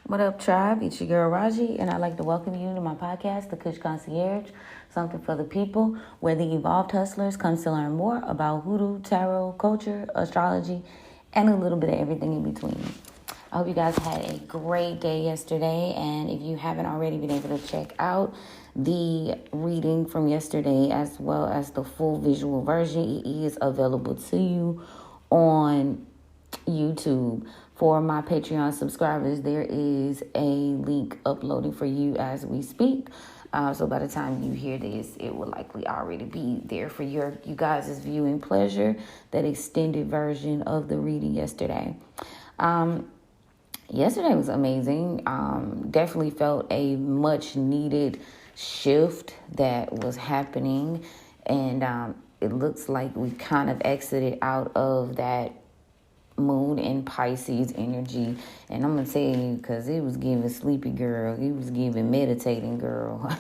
What up, tribe? It's your girl Raji, and I'd like to welcome you to my podcast, The Kush Concierge, something for the people, where the evolved hustlers comes to learn more about hoodoo, tarot, culture, astrology, and a little bit of everything in between. I hope you guys had a great day yesterday, and if you haven't already been able to check out the reading from yesterday as well as the full visual version, it is available to you on YouTube. For my Patreon subscribers, there is a link uploading for you as we speak. So by the time you hear this, it will likely already be there for you guys' viewing pleasure, that extended version of the reading yesterday. Yesterday was amazing. Definitely felt a much needed shift that was happening. And it looks like we kind of exited out of that moon in Pisces energy. And I'm going to tell you, because it was giving sleepy girl. It was giving meditating girl.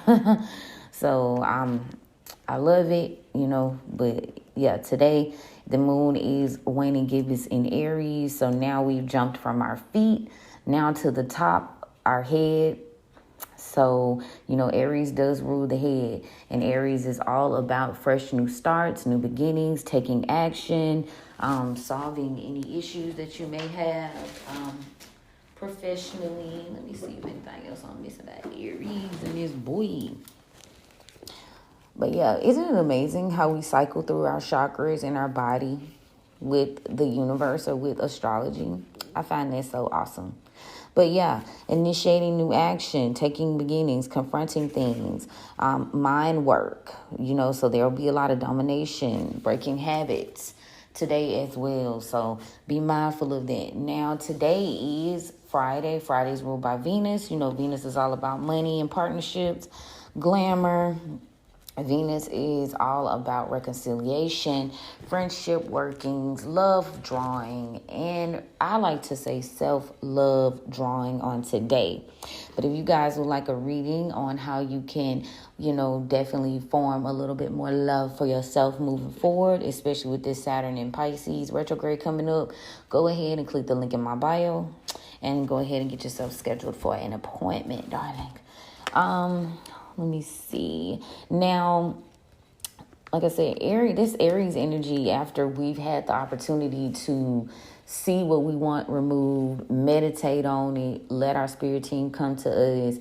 So I love it, But yeah, today the moon is waning gibbous in Aries. So now we've jumped from our feet now to the top, our head. So, Aries does rule the head, and Aries is all about fresh new starts, new beginnings, taking action, solving any issues that you may have professionally. Let me see if anything else I'm missing about Aries and this boy. But yeah, isn't it amazing how we cycle through our chakras in our body with the universe or with astrology? I find that so awesome. But yeah, initiating new action, taking beginnings, confronting things, mind work, so there'll be a lot of domination, breaking habits today as well. So be mindful of that. Now, today is Friday. Friday's ruled by Venus. Venus is all about money and partnerships, glamour. Venus is all about reconciliation, friendship workings, love drawing, and I like to say self-love drawing on today. But if you guys would like a reading on how you can, definitely form a little bit more love for yourself moving forward, especially with this Saturn and Pisces retrograde coming up, go ahead and click the link in my bio and go ahead and get yourself scheduled for an appointment, darling. Let me see. Now, like I said, this Aries energy, after we've had the opportunity to see what we want removed, meditate on it, let our spirit team come to us,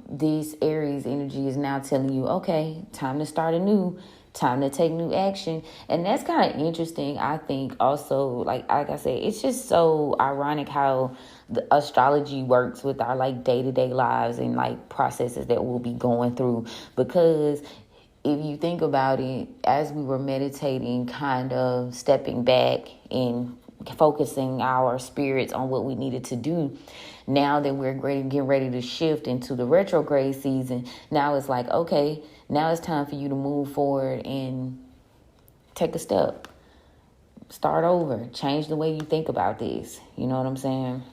this Aries energy is now telling you, okay, time to start anew, time to take new action. And that's kind of interesting, I think. Also, like I said, it's just so ironic how the astrology works with our day-to-day lives and processes that we'll be going through. Because if you think about it, as we were meditating, kind of stepping back and focusing our spirits on what we needed to do, now that we're getting ready to shift into the retrograde season, now it's like, okay, now it's time for you to move forward and take a step. Start over. Change the way you think about this. You know what I'm saying?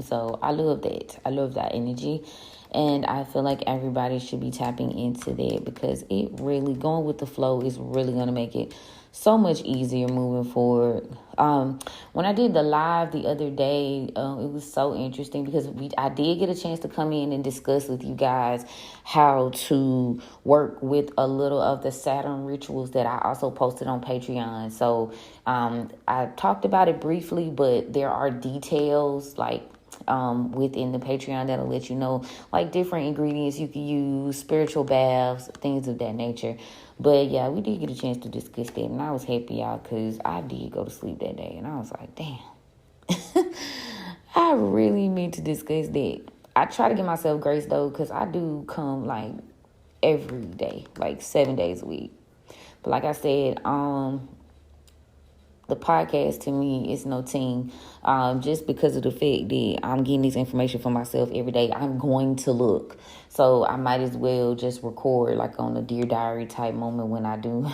So I love that. I love that energy. And I feel like everybody should be tapping into that, because it really, going with the flow is really going to make it so much easier moving forward. When I did the live the other day, it was so interesting because I did get a chance to come in and discuss with you guys how to work with a little of the Saturn rituals that I also posted on Patreon. So I talked about it briefly, but there are details within the Patreon that'll let you know different ingredients you can use, spiritual baths, things of that nature. But yeah, we did get a chance to discuss that, and I was happy, y'all, because I did go to sleep that day, and I was like, damn, I really meant to discuss that. I try to give myself grace though, because I do come every day, 7 days a week. But like I said, the podcast to me is no team. Just because of the fact that I'm getting this information for myself every day, I'm going to look. So I might as well just record on a Dear Diary type moment when I do.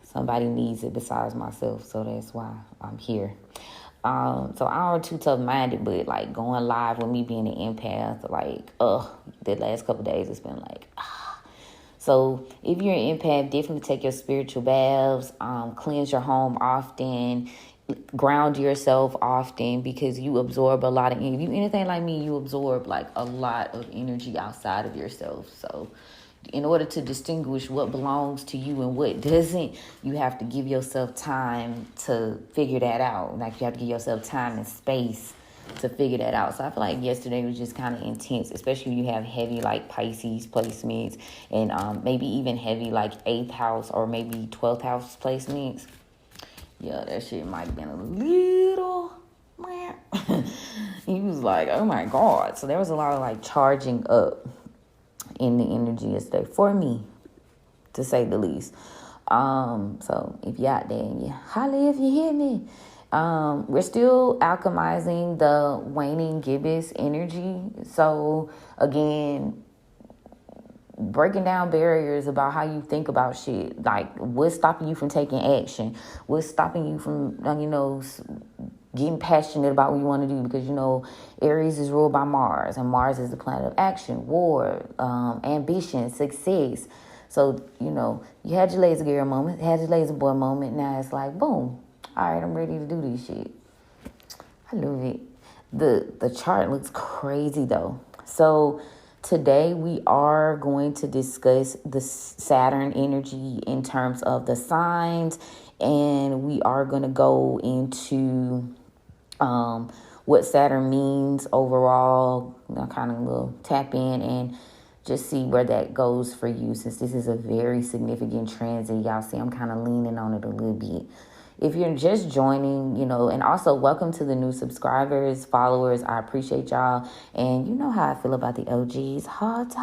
Somebody needs it besides myself. So that's why I'm here. So I aren't too tough-minded, but going live with me being an empath, the last couple of days, it's been So if you're an empath, definitely take your spiritual baths, cleanse your home often, ground yourself often, because you absorb a lot of, if you anything like me, you absorb like a lot of energy outside of yourself. So in order to distinguish what belongs to you and what doesn't, you have to give yourself time to figure that out. Like, you have to give yourself time and space to figure that out. So I feel like yesterday was just kind of intense, especially when you have heavy like Pisces placements, and maybe even heavy like 8th house or maybe 12th house placements. Yeah, that shit might have been a little he was like, oh my God. So there was a lot of like charging up in the energy yesterday for me, to say the least. So if you out there, you holla if you hear me. We're still alchemizing the waning gibbous energy. So again, breaking down barriers about how you think about shit. Like, what's stopping you from taking action? What's stopping you from, getting passionate about what you want to do? Because, Aries is ruled by Mars, and Mars is the planet of action, war, ambition, success. So, you had your laser girl moment, had your laser boy moment. Now it's like, boom. All right, I'm ready to do this shit. I love it. The chart looks crazy, though. So today we are going to discuss the Saturn energy in terms of the signs, and we are going to go into what Saturn means overall, kind of a little tap in and just see where that goes for you, since this is a very significant transit. Y'all see I'm kind of leaning on it a little bit. If you're just joining, and also welcome to the new subscribers, followers. I appreciate y'all. And you know how I feel about the OGs. Heart,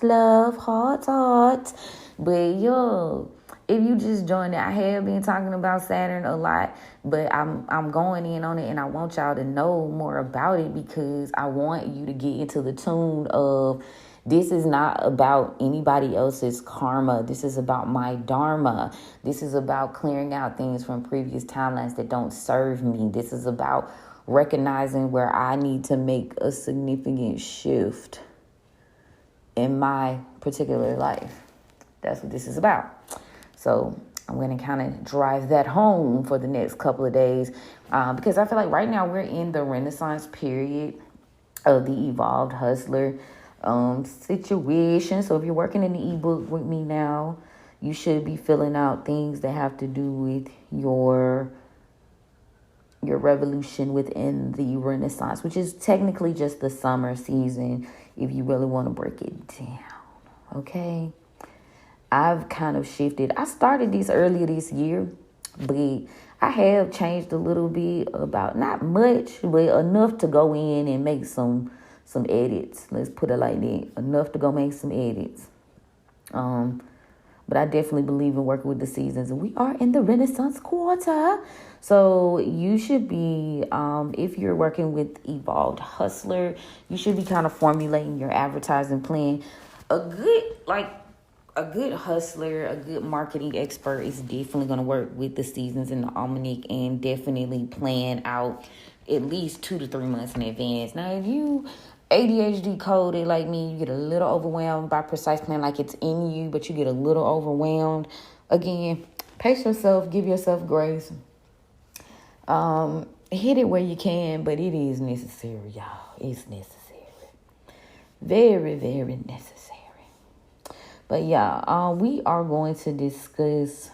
love, heart. But yo, if you just joined it, I have been talking about Saturn a lot, but I'm going in on it, and I want y'all to know more about it, because I want you to get into the tune of, this is not about anybody else's karma. This is about my dharma. This is about clearing out things from previous timelines that don't serve me. This is about recognizing where I need to make a significant shift in my particular life. That's what this is about. So I'm going to kind of drive that home for the next couple of days, because I feel like right now we're in the Renaissance period of the evolved hustler situation. So if you're working in the ebook with me now, you should be filling out things that have to do with your revolution within the Renaissance, which is technically just the summer season, if you really want to break it down. Okay, I've kind of shifted. I started this earlier this year, but I have changed a little bit, about not much, but enough to go in and make some edits. Let's put it like that. Enough to go make some edits. But I definitely believe in working with the seasons. And we are in the Renaissance quarter. So you should be, if you're working with Evolved Hustler, you should be kind of formulating your advertising plan. A good hustler, a good marketing expert is definitely going to work with the seasons in the Almanac and definitely plan out at least 2 to 3 months in advance. Now, if you ADHD coded like me, you get a little overwhelmed by precise plan, like it's in you, but you get a little overwhelmed. Again, pace yourself, give yourself grace. Hit it where you can, but it is necessary, y'all. It's necessary. Very, very necessary. But yeah, we are going to discuss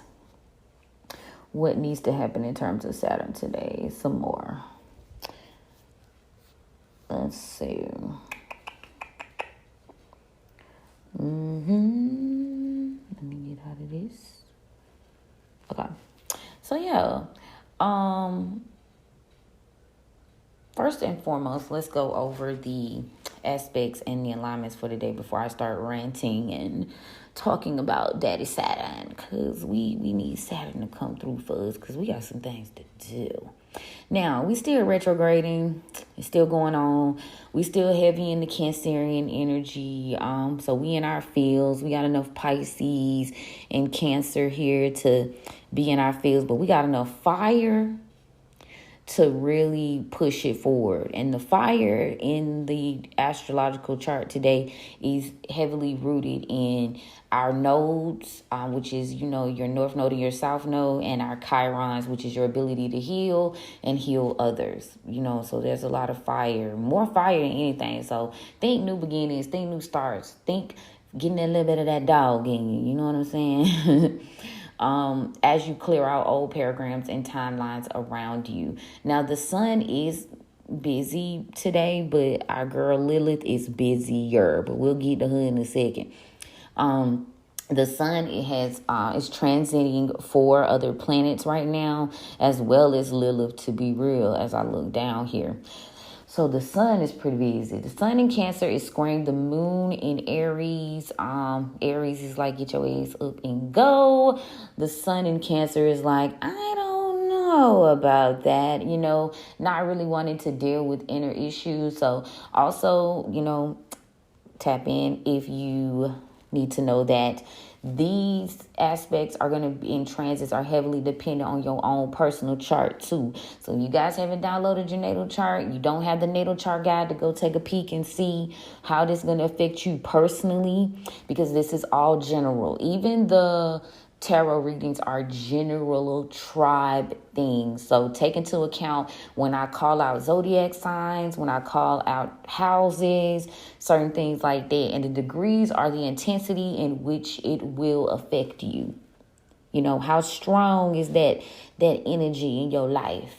what needs to happen in terms of Saturn today some more. Let's see. Let me get out of this. Okay. So yeah. First and foremost, let's go over the aspects and the alignments for the day before I start ranting and talking about Daddy Saturn, because we need Saturn to come through for us, because we got some things to do. Now, we still retrograding. It's still going on. We still heavy in the Cancerian energy. So we in our fields. We got enough Pisces and Cancer here to be in our fields, but we got enough fire to really push it forward. And the fire in the astrological chart today is heavily rooted in our nodes, which is, your north node and your south node, and our chirons, which is your ability to heal and heal others. So there's a lot of fire, more fire than anything. So think new beginnings, think new starts, think getting a little bit of that dog in you. You know what I'm saying? As you clear out old paragrams and timelines around you. Now, the sun is busy today, but our girl Lilith is busier. But we'll get to her in a second. The sun is transiting 4 other planets right now, as well as Lilith, to be real, as I look down here. So the sun is pretty busy. The sun in Cancer is squaring the moon in Aries. Aries is like, get your ass up and go. The sun in Cancer is like, I don't know about that. Not really wanting to deal with inner issues. So also, tap in if you need to know that these aspects are going to be in transits are heavily dependent on your own personal chart too. So you guys haven't downloaded your natal chart, you don't have the natal chart guide to go take a peek and see how this is going to affect you personally, because this is all general. Even the tarot readings are general tribe things. So take into account when I call out zodiac signs, when I call out houses, certain things like that. And the degrees are the intensity in which it will affect you. How strong is that energy in your life?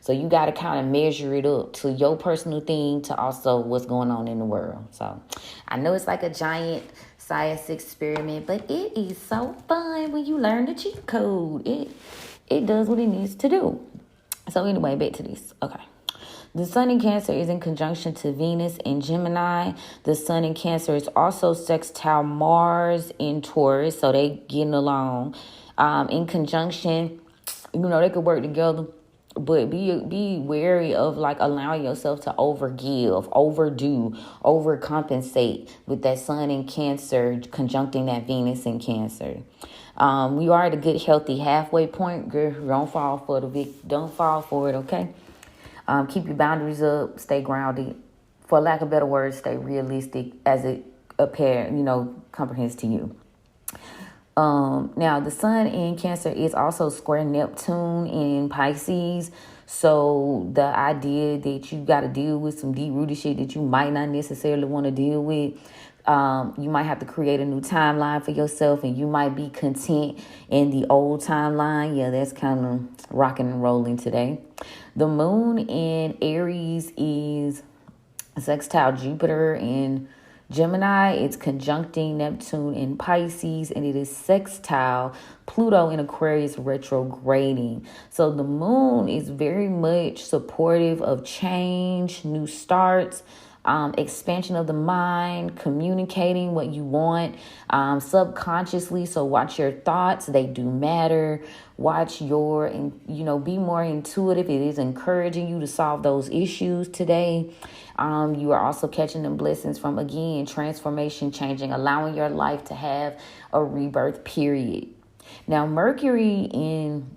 So you got to kind of measure it up to your personal thing, to also what's going on in the world. So I know it's like a giant science experiment, but it is so fun when you learn the cheat code. It does what it needs to do. So anyway, back to this. Okay. The sun in Cancer is in conjunction to Venus in Gemini. The sun in Cancer is also sextile Mars in Taurus, so they getting along. In conjunction, they could work together. But be wary of allowing yourself to overgive, overdo, overcompensate with that sun in Cancer conjuncting that Venus in Cancer. You are at a good, healthy halfway point. Girl, don't fall for don't fall for it, okay? Keep your boundaries up, stay grounded. For lack of better words, stay realistic as it comprehends to you. Now, the sun in Cancer is also square Neptune in Pisces. So the idea that you got to deal with some deep-rooted shit that you might not necessarily want to deal with. You might have to create a new timeline for yourself, and you might be content in the old timeline. Yeah, that's kind of rocking and rolling today. The moon in Aries is sextile Jupiter in Gemini. It's conjuncting Neptune in Pisces, and it is sextile Pluto in Aquarius retrograding. So the moon is very much supportive of change, new starts, expansion of the mind, communicating what you want subconsciously. So watch your thoughts. They do matter. Watch your, be more intuitive. It is encouraging you to solve those issues today. You are also catching the blessings from, again, transformation, changing, allowing your life to have a rebirth period. Now, Mercury in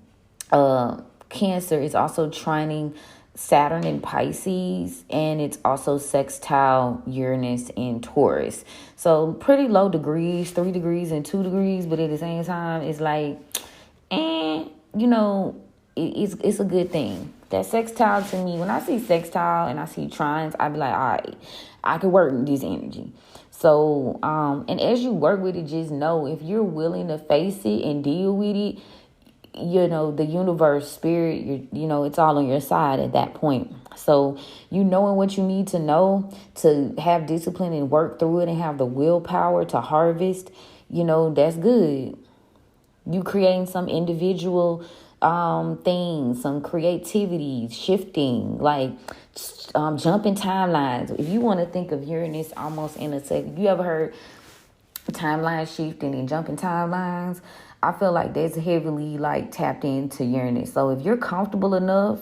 Cancer is also trining Saturn in Pisces, and it's also sextile Uranus in Taurus. So pretty low degrees, 3 degrees and 2 degrees, but at the same time, it's like, it's a good thing. That sextile, to me, when I see sextile and I see trines, I be like, all right, I can work with this energy. So, and as you work with it, just know if you're willing to face it and deal with it, the universe, spirit, it's all on your side at that point. So knowing what you need to know to have discipline and work through it and have the willpower to harvest, that's good. You creating some individual things, some creativity, shifting, jumping timelines. If you want to think of Uranus almost in a second, you ever heard timeline shifting and jumping timelines? I feel like that's heavily tapped into Uranus. So if you're comfortable enough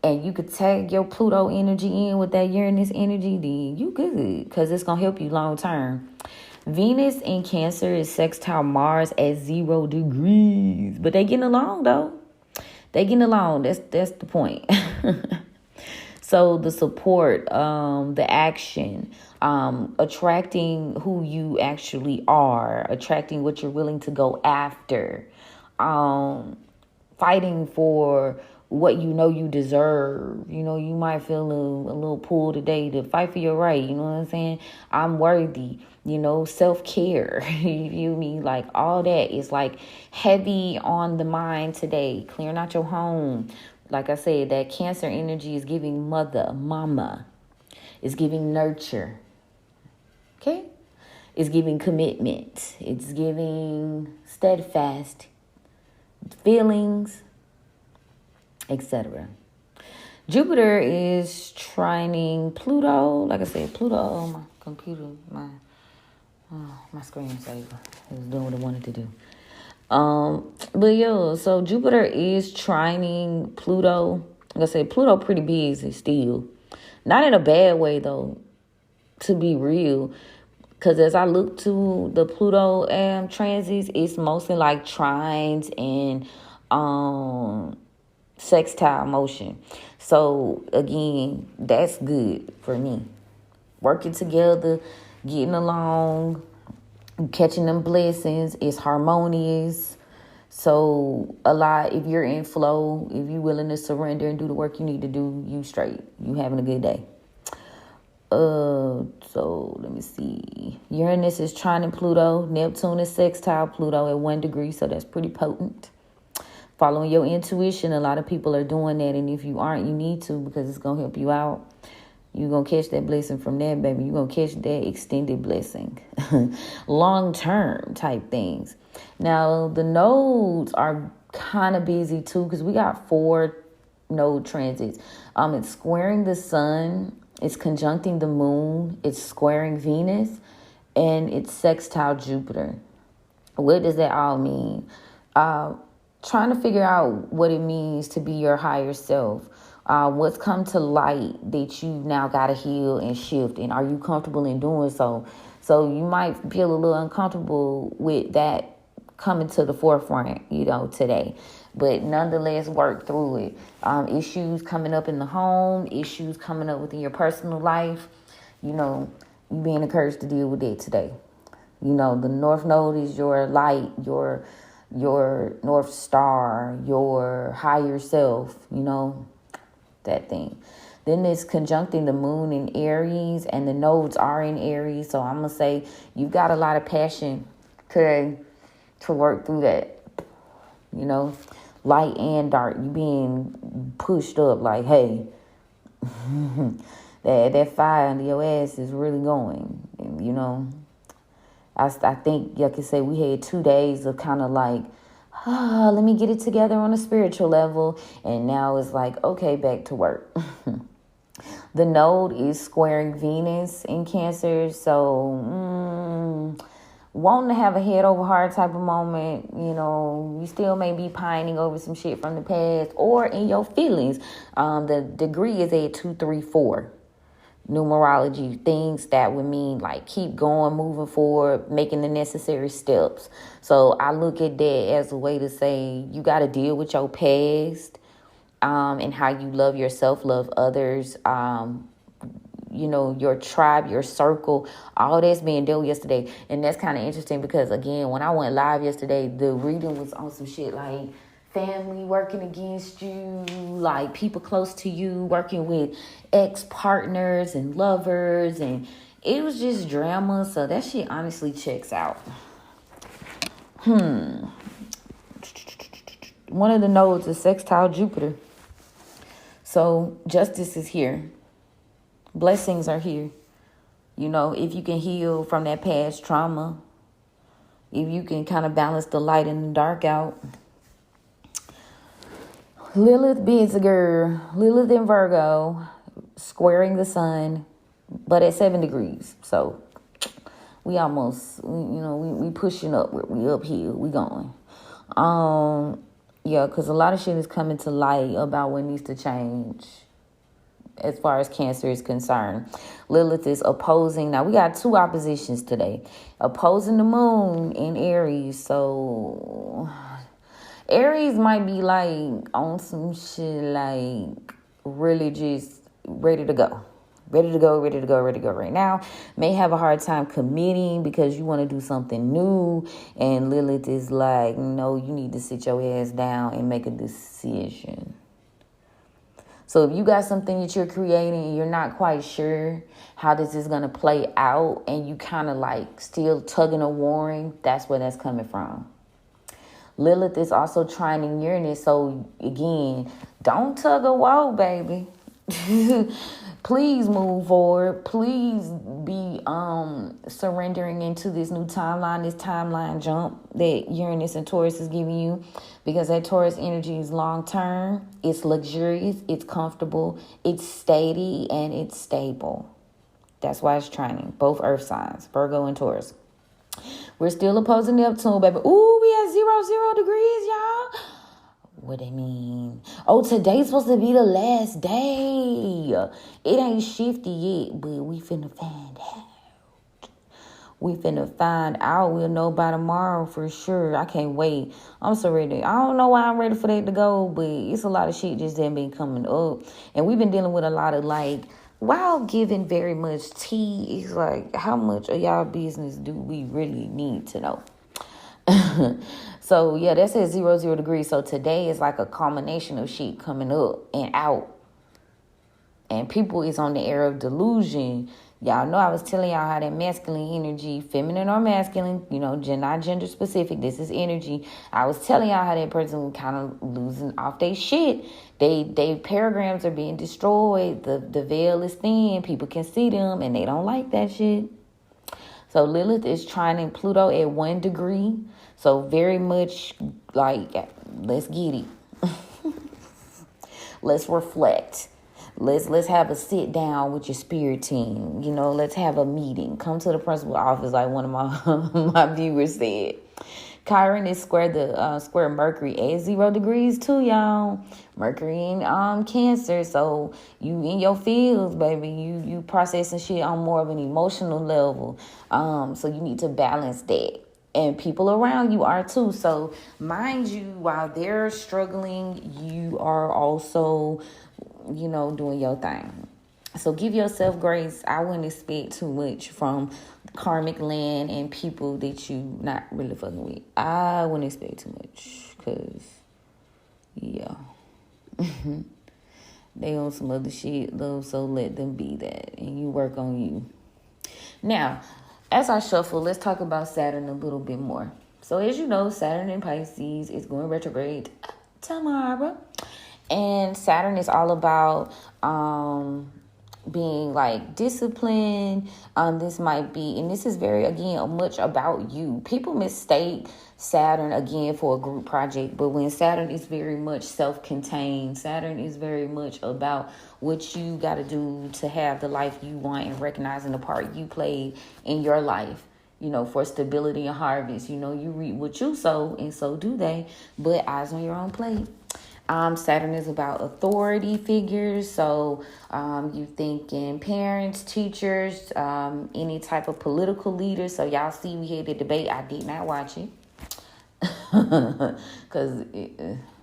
and you could tag your Pluto energy in with that Uranus energy, then you good, because it's going to help you long term. Venus in Cancer is sextile Mars at 0 degrees. But they getting along, though. They getting along. That's the point. So the support, the action, attracting who you actually are, attracting what you're willing to go after, fighting for what you know you deserve. You know, you might feel a little pull today to fight for your right. You know what I'm saying? I'm worthy. You know, self-care. You feel me? Like all that is like heavy on the mind today. Clearing out your home. Like I said, that Cancer energy is giving mama. It's giving nurture. Okay? It's giving commitment. It's giving steadfast feelings, etc. Jupiter is trining Pluto. Like I said, Pluto, my computer, my screensaver is doing what it wanted to do. But so Jupiter is trining Pluto. Like I said, Pluto pretty busy still. Not in a bad way though, to be real. Because as I look to the Pluto transits, it's mostly like trines and sextile motion. So again, that's good for me. Working together, getting along, catching them blessings is harmonious. So a lot, if you're in flow, if you're willing to surrender and do the work you need to do, you straight. You having a good day. So let me see. Uranus is trining Pluto. Neptune is sextile Pluto at 1 degree. So that's pretty potent. Following your intuition, a lot of people are doing that. And if you aren't, you need to, because it's going to help you out. You're going to catch that blessing from that, baby. You're going to catch that extended blessing. Long-term type things. Now, the nodes are kind of busy, too, because we got 4 node transits. It's squaring the sun. It's conjuncting the moon. It's squaring Venus. And it's sextile Jupiter. What does that all mean? Trying to figure out what it means to be your higher self. What's come to light that you now got to heal and shift, and are you comfortable in doing so? So you might feel a little uncomfortable with that coming to the forefront, today. But nonetheless, work through it. Issues coming up in the home, issues coming up within your personal life. You being encouraged to deal with it today. The North Node is your light, your North Star, your higher self, that thing. Then it's conjuncting the moon in Aries, and the nodes are in Aries. So I'm going to say you've got a lot of passion today to work through that. Light and dark. You being pushed up like, hey, that fire under your ass is really going. I think, like I say, we had 2 days of kind of like, let me get it together on a spiritual level. And now it's like, okay, back to work. The node is squaring Venus in Cancer. So, wanting to have a head over heart type of moment. You still may be pining over some shit from the past or in your feelings. The degree is at 234. Numerology, things that would mean like keep going, moving forward, making the necessary steps. So I look at that as a way to say you got to deal with your past, and how you love yourself, love others, your tribe, your circle, all that's being dealt with yesterday. And that's kind of interesting because, again, when I went live yesterday, the reading was on some shit like family working against you, like people close to you working with ex-partners and lovers, and it was just drama. So that shit honestly checks out. One of the nodes is sextile Jupiter. So justice is here. Blessings are here. If you can heal from that past trauma, if you can kind of balance the light and the dark out. Lilith busy girl. Lilith in Virgo, squaring the sun, but at 7 degrees. So we almost, we pushing up. We uphill. We going. Because a lot of shit is coming to light about what needs to change as far as Cancer is concerned. Lilith is opposing. Now, we got 2 oppositions today. Opposing the moon in Aries. So Aries might be like on some shit like really just ready to go. Ready to go right now. May have a hard time committing because you want to do something new. And Lilith is like, no, you need to sit your ass down and make a decision. So if you got something that you're creating and you're not quite sure how this is going to play out and you kind of like still tugging or warring, that's where that's coming from. Lilith is also trining Uranus. So again, don't tug or woe, baby. Please move forward. Please be surrendering into this new timeline, this timeline jump that Uranus and Taurus is giving you, because that Taurus energy is long term, it's luxurious, it's comfortable, it's steady, and it's stable. That's why it's trining both earth signs, Virgo and Taurus. We're still opposing Neptune, baby. Ooh, we at 0 degrees, y'all. What they mean? Oh, today's supposed to be the last day. It ain't shifty yet, but we finna find out. We'll know by tomorrow for sure. I can't wait. I'm so ready. I don't know why I'm ready for that to go, but it's a lot of shit just that been coming up. And we've been dealing with a lot of like, while giving very much tea, it's like, how much of y'all business do we really need to know? So yeah, that says 0 degrees. So today is like a culmination of shit coming up and out. And people is on the air of delusion. Y'all know I was telling y'all how that masculine energy, feminine or masculine, not gender specific. This is energy. I was telling y'all how that person kind of losing off their shit. They paragrams are being destroyed. The veil is thin. People can see them and they don't like that shit. So Lilith is trining Pluto at 1 degree. So very much like, let's get it. Let's reflect. Let's have a sit down with your spirit team. Let's have a meeting. Come to the principal office, like one of my viewers said. Chiron is square Mercury at 0 degrees too, y'all. Mercury in Cancer, so you in your feels, baby. You processing shit on more of an emotional level. So you need to balance that. And people around you are too. So mind you, while they're struggling, you are also, doing your thing. So give yourself grace. I wouldn't expect too much from karmic land and people that you not really fucking with. I wouldn't expect too much because, yeah. They on some other shit, though, so let them be that. And you work on you. Now, as I shuffle, let's talk about Saturn a little bit more. So as you know, Saturn in Pisces is going retrograde tomorrow. And Saturn is all about being like disciplined. This might be, and this is very, again, much about you. People mistake Saturn again for a group project, but when Saturn is very much self-contained, Saturn is very much about what you got to do to have the life you want and recognizing the part you played in your life, for stability and harvest. You reap what you sow, and so do they, but eyes on your own plate. Saturn is about authority figures. So you thinking parents, teachers, any type of political leaders. So y'all see we had the debate. I did not watch it. Because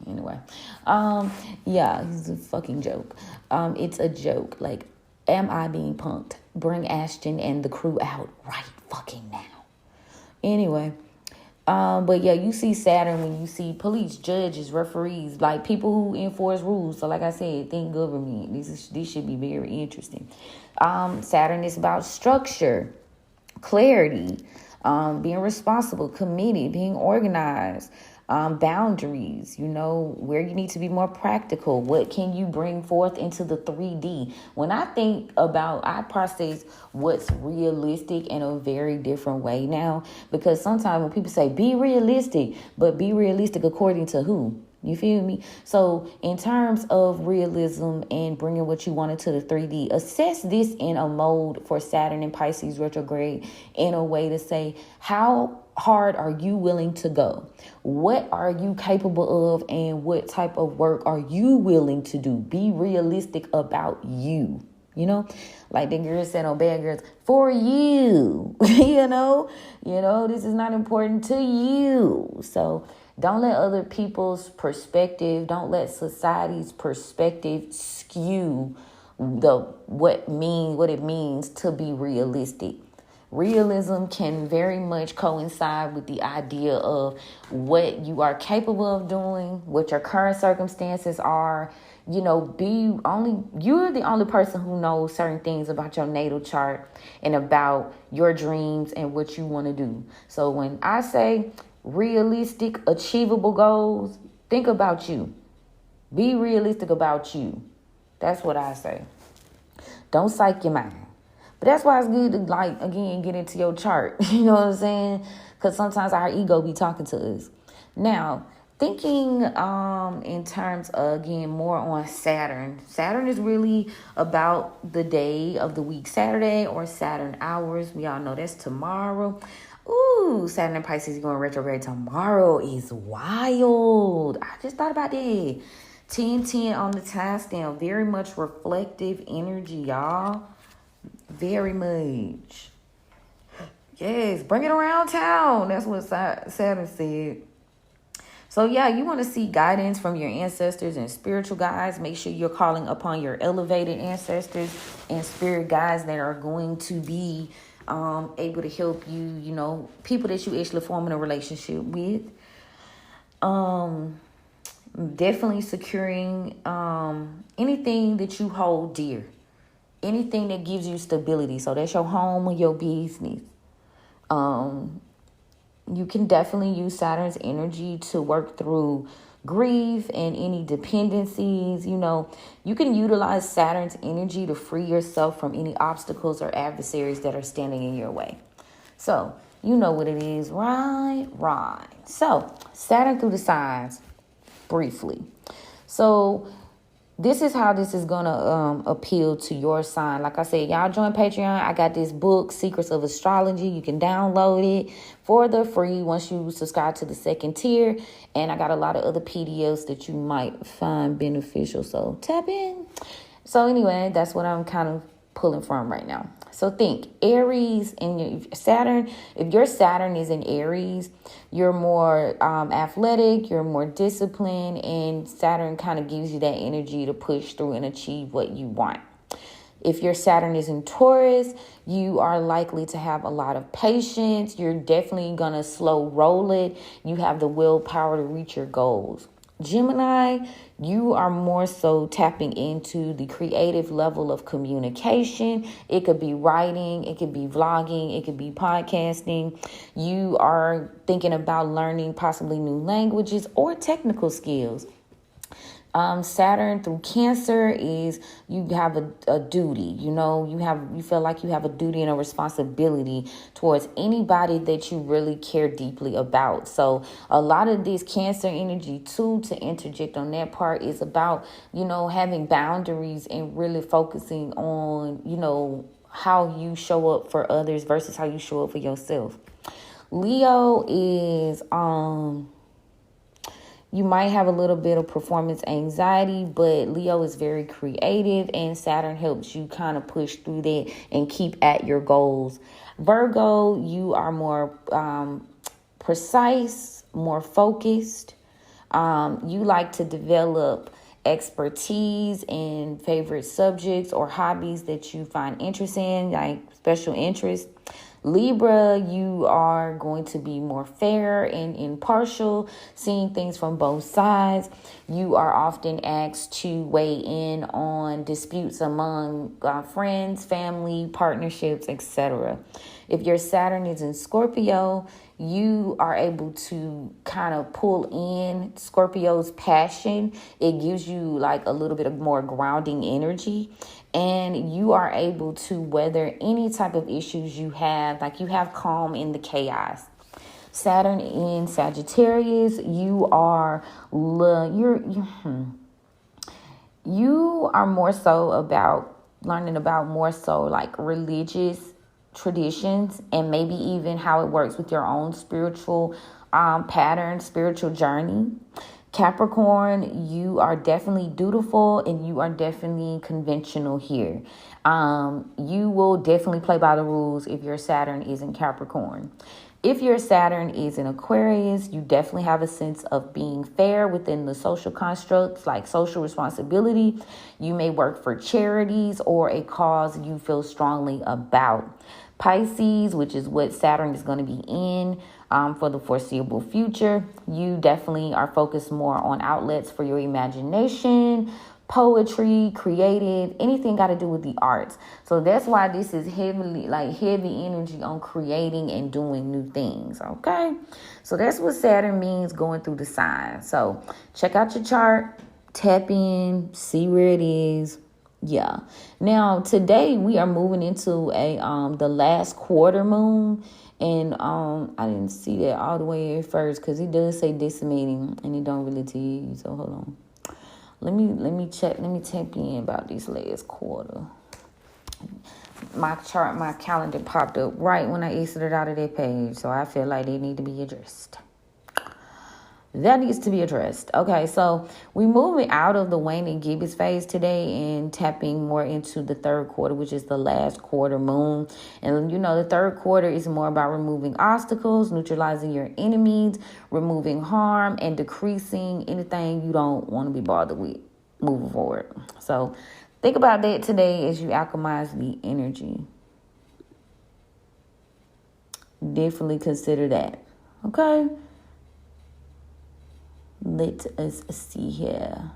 anyway. Yeah, it's a fucking joke. It's a joke. Like, am I being punked? Bring Ashton and the crew out right fucking now. Anyway. But yeah, you see Saturn when you see police, judges, referees, like people who enforce rules. So like I said, think government. This should be very interesting. Saturn is about structure, clarity, being responsible, committed, being organized, boundaries, where you need to be more practical. What can you bring forth into the 3D? When I think about, I process what's realistic in a very different way now, because sometimes when people say be realistic, but be realistic according to who? You feel me? So in terms of realism and bringing what you want into the 3D, assess this in a mode for Saturn and Pisces retrograde in a way to say, how hard are you willing to go? What are you capable of, and what type of work are you willing to do? Be realistic about you. Like the girl said on Bad Girls, for you, this is not important to you. So Don't let other people's perspective, don't let society's perspective skew what it means to be realistic. Realism can very much coincide with the idea of what you are capable of doing, what your current circumstances are. You're the only person who knows certain things about your natal chart and about your dreams and what you want to do. So when I say realistic, achievable goals, think about you. Be realistic about you. That's what I say. Don't psych your mind. But that's why it's good to, again, get into your chart. You know what I'm saying? Because sometimes our ego be talking to us. Now, thinking in terms of, again, more on Saturn. Saturn is really about the day of the week, Saturday or Saturn hours. We all know that's tomorrow. Ooh, Saturn and Pisces going retrograde tomorrow is wild. I just thought about that. 10-10 on the time stamp. Very much reflective energy, y'all. Very much. Yes, bring it around town. That's what Saturn said. So yeah, you want to seek guidance from your ancestors and spiritual guides. Make sure you're calling upon your elevated ancestors and spirit guides that are going to be able to help you, people that you actually forming a relationship with. Definitely securing anything that you hold dear. Anything that gives you stability. So that's your home or your business. You can definitely use Saturn's energy to work through grief and any dependencies. You can utilize Saturn's energy to free yourself from any obstacles or adversaries that are standing in your way. So, you know what it is, right? Right. So, Saturn through the signs, briefly. So, this is how this is going to appeal to your sign. Like I said, y'all join Patreon. I got this book, Secrets of Astrology. You can download it for the free once you subscribe to the second tier. And I got a lot of other PDFs that you might find beneficial. So tap in. So anyway, that's what I'm kind of pulling from right now. So think Aries and your Saturn. If your Saturn is in Aries, you're more athletic, you're more disciplined, and Saturn kind of gives you that energy to push through and achieve what you want. If your Saturn is in Taurus, you are likely to have a lot of patience. You're definitely going to slow roll it. You have the willpower to reach your goals. Gemini, you are more so tapping into the creative level of communication. It could be writing, it could be vlogging, it could be podcasting. You are thinking about learning possibly new languages or technical skills. Saturn through Cancer is you have a duty, you feel like you have a duty and a responsibility towards anybody that you really care deeply about. So a lot of this Cancer energy too, to interject on that part, is about, having boundaries and really focusing on, how you show up for others versus how you show up for yourself. Leo is, you might have a little bit of performance anxiety, but Leo is very creative and Saturn helps you kind of push through that and keep at your goals. Virgo, you are more precise, more focused. You like to develop expertise in favorite subjects or hobbies that you find interest in, like special interest. Libra, you are going to be more fair and impartial, seeing things from both sides. You are often asked to weigh in on disputes among friends, family, partnerships, etc. If your Saturn is in Scorpio, you are able to kind of pull in Scorpio's passion. It gives you like a little bit of more grounding energy. And you are able to weather any type of issues you have, like you have calm in the chaos. Saturn in Sagittarius, you are more so about learning about more so like religious traditions and maybe even how it works with your own spiritual pattern, spiritual journey. Capricorn, you are definitely dutiful and you are definitely conventional here. You will definitely play by the rules if your Saturn is in Capricorn. If your Saturn is in Aquarius, you definitely have a sense of being fair within the social constructs like social responsibility. You may work for charities or a cause you feel strongly about. Pisces, which is what Saturn is going to be in for the foreseeable future, you definitely are focused more on outlets for your imagination, poetry, creative, anything got to do with the arts. So that's why this is heavy energy on creating and doing new things. Okay. So that's what Saturn means going through the sign. So check out your chart, tap in, see where it is. Yeah. Now today we are moving into the last quarter moon. And I didn't see that all the way at first because it does say decimating and it don't really tell you. So hold on. Let me check. Let me tap in about this last quarter. My chart, my calendar popped up right when I exited out of that page. So I feel like they need to be addressed. That needs to be addressed. Okay, so we're moving out of the waning gibbous phase today and tapping more into the third quarter, which is the last quarter moon. And you know, the third quarter is more about removing obstacles, neutralizing your enemies, removing harm, and decreasing anything you don't want to be bothered with moving forward. So think about that today as you alchemize the energy. Definitely consider that. Okay. Let us see here.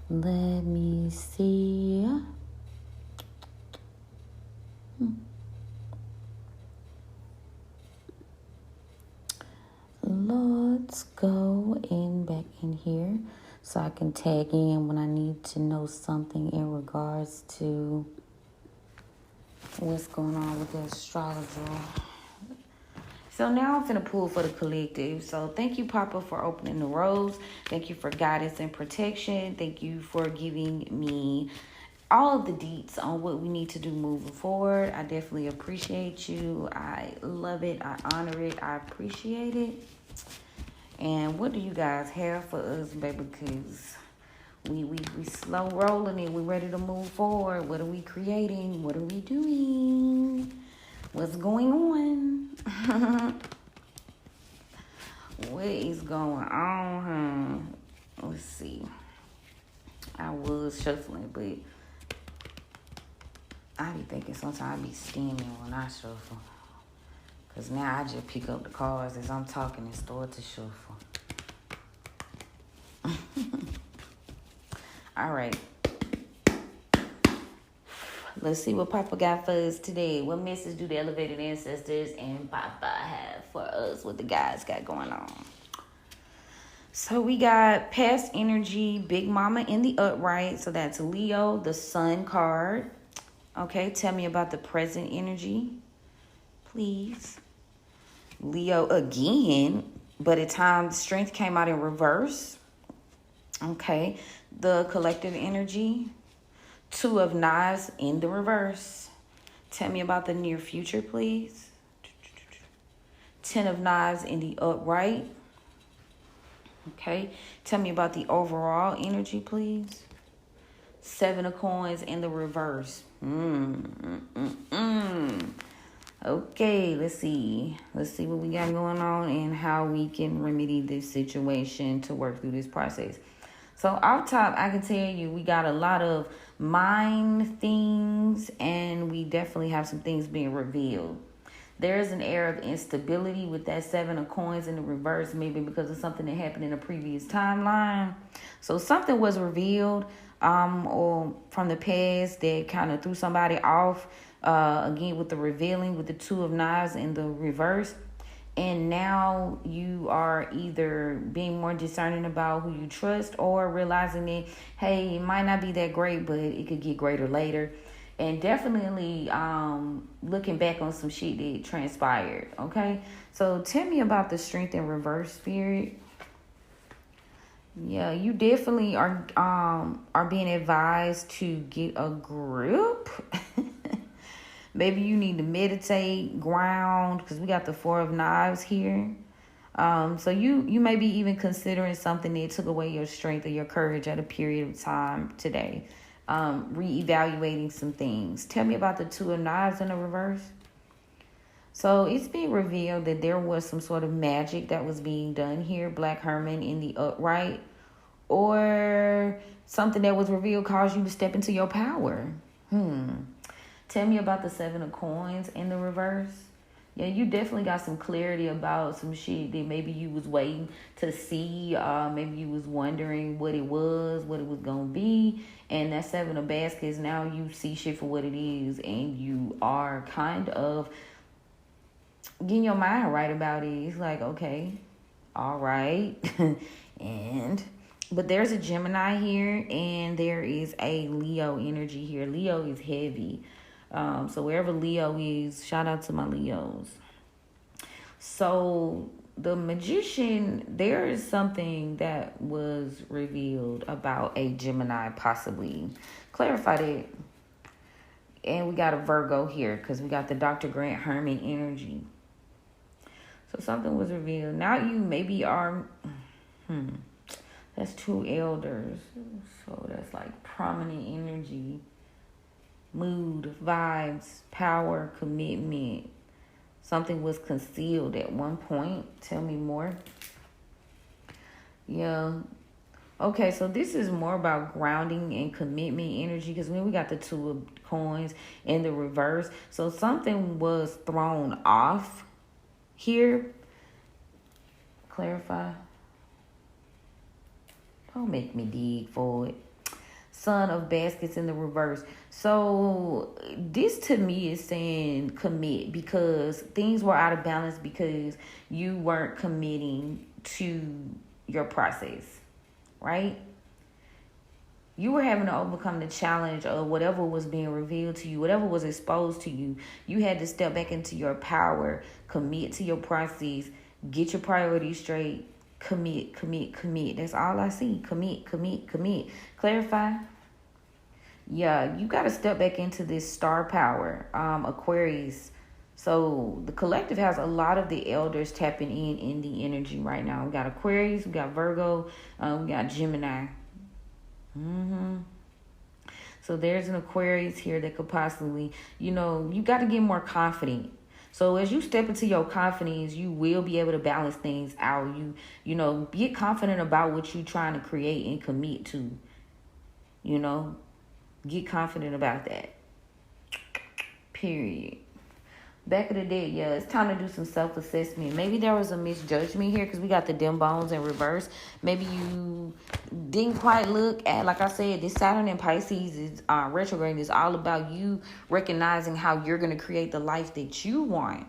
Let me see. Let's go back in here so I can tag in when I need to know something in regards to what's going on with the astrologer. So now I'm finna pull for the collective. So thank you, Papa, for opening the rose. Thank you for guidance and protection. Thank you for giving me all of the deets on what we need to do moving forward. I definitely appreciate you. I love it. I honor it. I appreciate it. And what do you guys have for us, baby? Because we slow rolling it. We ready to move forward. What are we creating? What are we doing? What's going on? What is going on? Let's see. I was shuffling, but I be thinking sometimes I be steaming when I shuffle. Because now I just pick up the cards as I'm talking and start to shuffle. All right. Let's see what Papa got for us today. What message do the elevated ancestors and Papa have for us? What the guys got going on? So we got past energy, Big Mama in the upright. So that's Leo, the Sun card. Okay, tell me about the present energy, please. Leo again, but at times strength came out in reverse. Okay, the collective energy. Two of Knives in the reverse. Tell me about the near future, please. 10 of Knives in the upright. Okay. Tell me about the overall energy, please. 7 of Coins in the reverse. Okay, let's see. Let's see what we got going on and how we can remedy this situation to work through this process. So off top, I can tell you we got a lot of mind things and we definitely have some things being revealed. There is an air of instability with that 7 of Coins in the reverse, maybe because of something that happened in a previous timeline. So something was revealed or from the past that kind of threw somebody off, again with the revealing with the 2 of Knives in the reverse. And now you are either being more discerning about who you trust or realizing that, hey, it might not be that great, but it could get greater later. And definitely looking back on some shit that transpired, okay? So tell me about the strength in reverse, Spirit. Yeah, you definitely are being advised to get a grip. Maybe you need to meditate, ground, because we got the 4 of Knives here. So you may be even considering something that took away your strength or your courage at a period of time today. reevaluating some things. Tell me about the Two of Knives in the reverse. So it's being revealed that there was some sort of magic that was being done here, Black Herman in the upright, or something that was revealed caused you to step into your power. Tell me about the Seven of Coins in the reverse. Yeah, you definitely got some clarity about some shit that maybe you was waiting to see. Maybe you was wondering what it was going to be. And that Seven of Baskets, now you see shit for what it is. And you are kind of getting your mind right about it. It's like, okay, all right. But there's a Gemini here. And there is a Leo energy here. Leo is heavy. So wherever Leo is, shout out to my Leos. So the Magician, there is something that was revealed about a Gemini possibly. Clarify that. And we got a Virgo here because we got the Dr. Grant Herman energy. So something was revealed. Now you maybe are, that's two elders. So that's like prominent energy. Mood, vibes, power, commitment. Something was concealed at one point. Tell me more. Yeah. Okay, so this is more about grounding and commitment energy because when we got the Two of Coins in the reverse. So something was thrown off here. Clarify. Don't make me dig for it. Son of Baskets in the reverse. So this to me is saying commit because things were out of balance because you weren't committing to your process, right? You were having to overcome the challenge of whatever was being revealed to you, whatever was exposed to you. You had to step back into your power, commit to your process, get your priorities straight, commit. That's all I see. Commit. Clarify. Yeah, you got to step back into this star power, Aquarius. So the collective has a lot of the elders tapping in the energy right now. We got Aquarius, we got Virgo, we got Gemini. So there's an Aquarius here that could possibly, you got to get more confident. So as you step into your confidence, you will be able to balance things out. You get confident about what you're trying to create and commit to. Get confident about that. Period. Back of the day, yeah, it's time to do some self-assessment. Maybe there was a misjudgment here because we got the dim bones in reverse. Maybe you didn't quite look at, like I said, this Saturn in Pisces is retrograde. Is all about you recognizing how you're going to create the life that you want,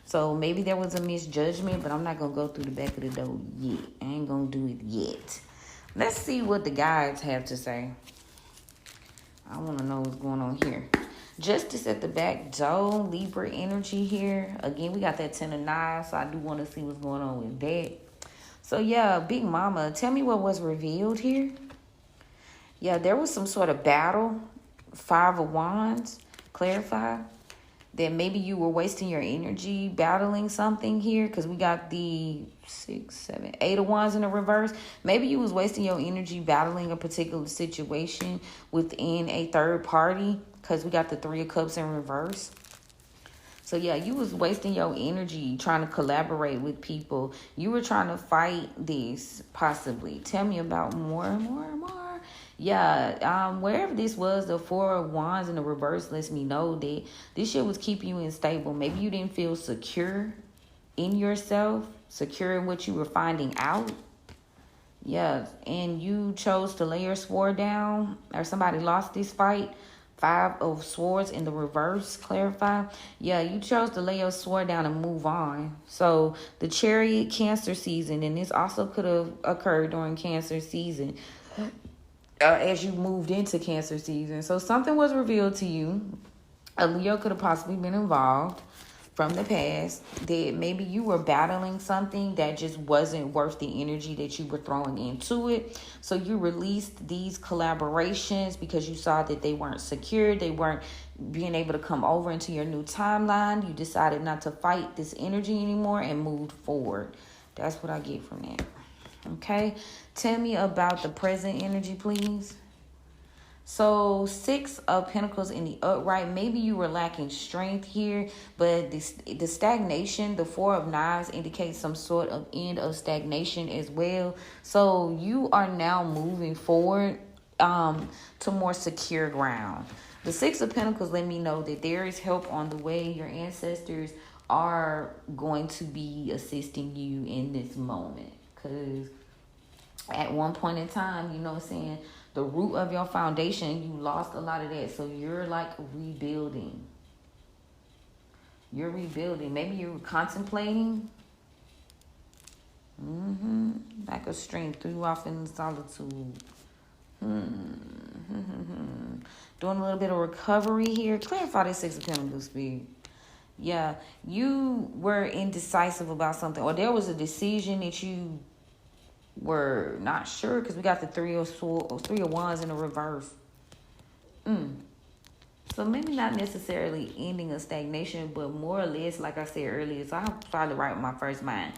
So maybe there was a misjudgment, but I'm not going to go through the back of the door yet. I ain't going to do it yet. Let's see what the guides have to say. I want to know what's going on here. Justice at the back door, Libra energy here. Again, we got that 10 of Knives, so I do want to see what's going on with that. So, yeah, Big Mama, tell me what was revealed here. Yeah, there was some sort of battle. 5 of Wands, clarify. That maybe you were wasting your energy battling something here because we got the 6, 7, 8 of Wands in the reverse. Maybe you was wasting your energy battling a particular situation within a third party because we got the 3 of Cups in reverse. So, yeah, you was wasting your energy trying to collaborate with people. You were trying to fight this, possibly. Tell me about more. Yeah, wherever this was, the 4 of Wands in the reverse lets me know that this shit was keeping you unstable. Maybe you didn't feel secure in yourself, secure in what you were finding out. Yeah, and you chose to lay your sword down, or somebody lost this fight. 5 of Swords in the reverse, clarify. Yeah, you chose to lay your sword down and move on. So the Chariot, Cancer season, and this also could have occurred during Cancer season. As you moved into Cancer season. So something was revealed to you. A Leo could have possibly been involved from the past. That maybe you were battling something that just wasn't worth the energy that you were throwing into it. So you released these collaborations because you saw that they weren't secure. They weren't being able to come over into your new timeline. You decided not to fight this energy anymore and moved forward. That's what I get from that. Okay, tell me about the present energy, please. So So 6 of Pentacles in the upright. Maybe you were lacking strength here, but the stagnation, the 4 of Knives indicates some sort of end of stagnation as well. So you are now moving forward to more secure ground. The 6 of Pentacles let me know that there is help on the way. Your ancestors are going to be assisting you in this moment, because at one point in time, you know what I'm saying, the root of your foundation, you lost a lot of that. So you're like rebuilding. You're rebuilding. Maybe you're contemplating. Like a stream threw off in solitude. Doing a little bit of recovery here. Clarify this 6 of Pentacles, Spirit. Yeah, you were indecisive about something, or there was a decision that you were not sure, because we got the 3 of Wands in the reverse. So maybe not necessarily ending a stagnation, but more or less, like I said earlier, so I'm probably right with my first mind,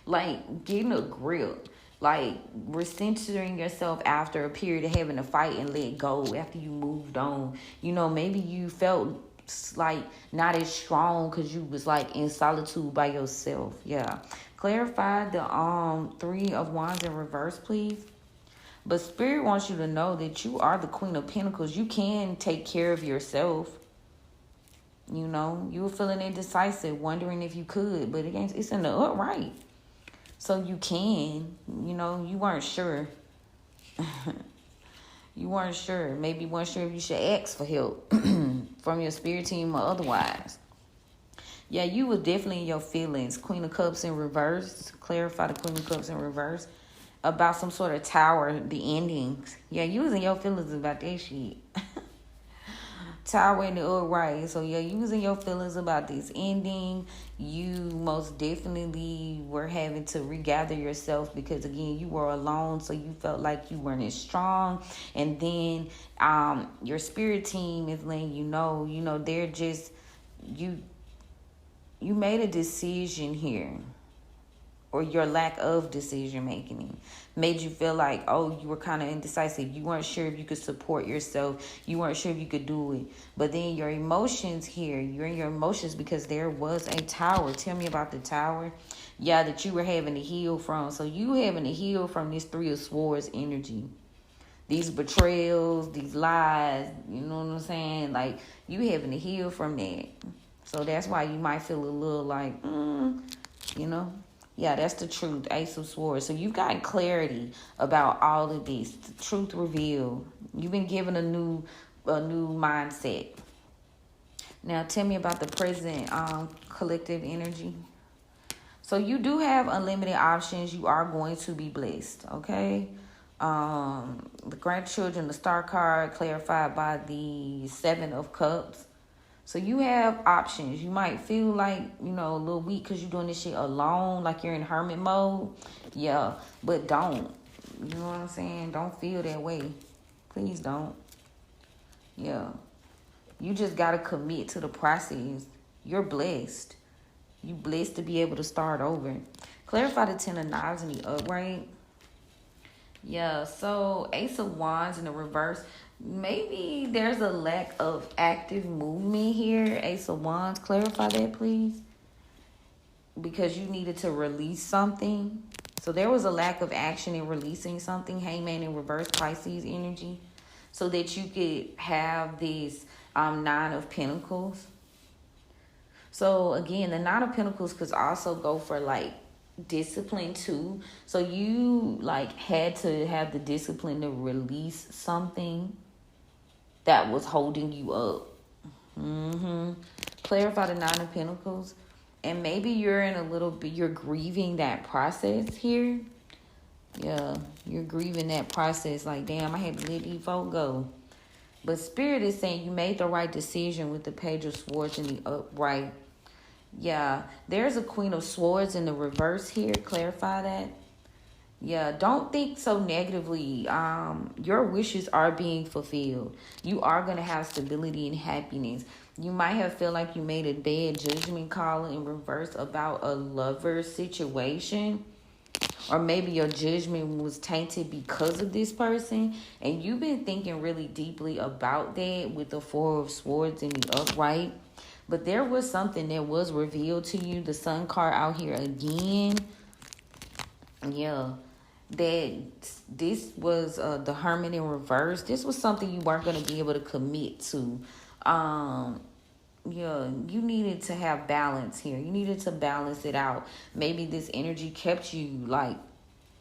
like getting a grip, like recentering yourself after a period of having to fight and let go after you moved on. You know, maybe you felt like not as strong because you was like in solitude by yourself. Yeah. Clarify the 3 of Wands in reverse, please. But Spirit wants you to know that you are the Queen of Pentacles. You can take care of yourself. You know, you were feeling indecisive, wondering if you could, but it's in the upright. So you can, you know, you weren't sure. You weren't sure. Maybe you weren't sure if you should ask for help from your spirit team or otherwise. Yeah, you were definitely in your feelings. Queen of Cups in reverse. Clarify the Queen of Cups in reverse. About some sort of tower, the endings. Yeah, you was in your feelings about that shit. Tower in the upright. So yeah, you was in your feelings about this ending. You most definitely were having to regather yourself, because again, you were alone, so you felt like you weren't as strong. And then your spirit team is letting you know, they're just you made a decision here, or your lack of decision making made you feel like, oh, you were kind of indecisive. You weren't sure if you could support yourself. You weren't sure if you could do it. But then your emotions here, you're in your emotions because there was a tower. Tell me about the tower. Yeah, that you were having to heal from. So you having to heal from this 3 of Swords energy. These betrayals, these lies, you know what I'm saying? Like, you having to heal from that. So that's why you might feel a little like, you know. Yeah, that's the truth. Ace of Swords. So you've gotten clarity about all of this. The truth revealed. You've been given a new mindset. Now tell me about the present collective energy. So you do have unlimited options. You are going to be blessed. Okay. The grandchildren, the star card clarified by the 7 of Cups. So you have options. You might feel like, a little weak because you're doing this shit alone, like you're in hermit mode. Yeah, but don't. You know what I'm saying? Don't feel that way. Please don't. Yeah. You just got to commit to the process. You're blessed. You blessed to be able to start over. Clarify the 10 of Knives in the upright. Yeah, so Ace of Wands in the reverse. Maybe there's a lack of active movement here. Ace of Wands, clarify that, please. Because you needed to release something. So there was a lack of action in releasing something. Hangman in reverse, Pisces energy. So that you could have this 9 of Pentacles. So again, the 9 of Pentacles could also go for like discipline too. So you like had to have the discipline to release something that was holding you up. Clarify the 9 of Pentacles. And maybe you're in a little bit, you're grieving that process here. Yeah, you're grieving that process. Like, damn, I had to let these folk go. But Spirit is saying you made the right decision with the Page of Swords in the upright. Yeah, there's a Queen of Swords in the reverse here. Clarify that. Yeah, don't think so negatively. Your wishes are being fulfilled. You are going to have stability and happiness. You might have felt like you made a bad judgment call in reverse about a lover situation. or maybe your judgment was tainted because of this person, and you've been thinking really deeply about that with the Four of Swords in the upright. But there was something that was revealed to you. The Sun card out here again. Yeah. That this was the Hermit in reverse. This was something you weren't going to be able to commit to. Yeah, you needed to have balance here. You needed to balance it out. Maybe this energy kept you like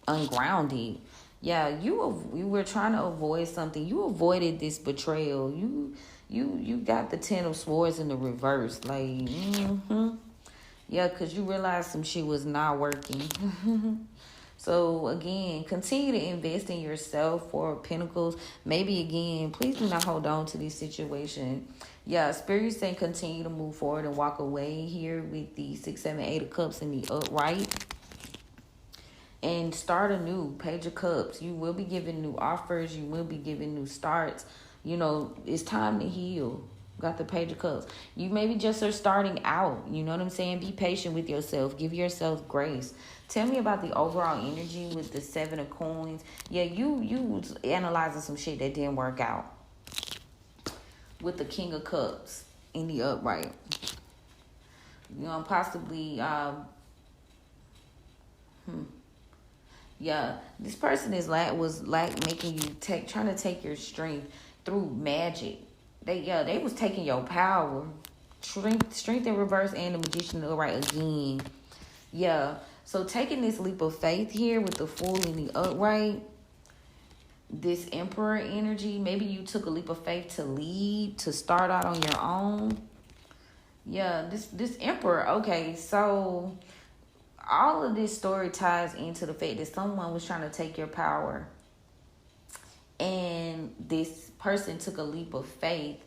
ungrounded. Yeah, you were trying to avoid something. You avoided this betrayal. You got the Ten of Swords in the reverse. Like, yeah, because you realized some shit was not working. So, again, continue to invest in yourself, Four of Pentacles. Maybe, again, please do not hold on to this situation. Yeah, Spirit saying continue to move forward and walk away here with the 6, 7, 8 of Cups in the upright. And start anew. Page of Cups. You will be given new offers. You will be given new starts. You know, it's time to heal. Got the Page of Cups. You maybe just are starting out. You know what I'm saying? Be patient with yourself. Give yourself grace. Tell me about the overall energy with the 7 of Coins. Yeah, you was analyzing some shit that didn't work out. With the King of Cups in the upright. You know, possibly... Yeah, this person was making you trying to take your strength through magic. They was taking your power. Strength in reverse and the Magician in the upright again. Yeah. So taking this leap of faith here with the Fool in the upright, this Emperor energy, maybe you took a leap of faith to lead, to start out on your own. Yeah, this Emperor, okay, so all of this story ties into the fact that someone was trying to take your power. And this person took a leap of faith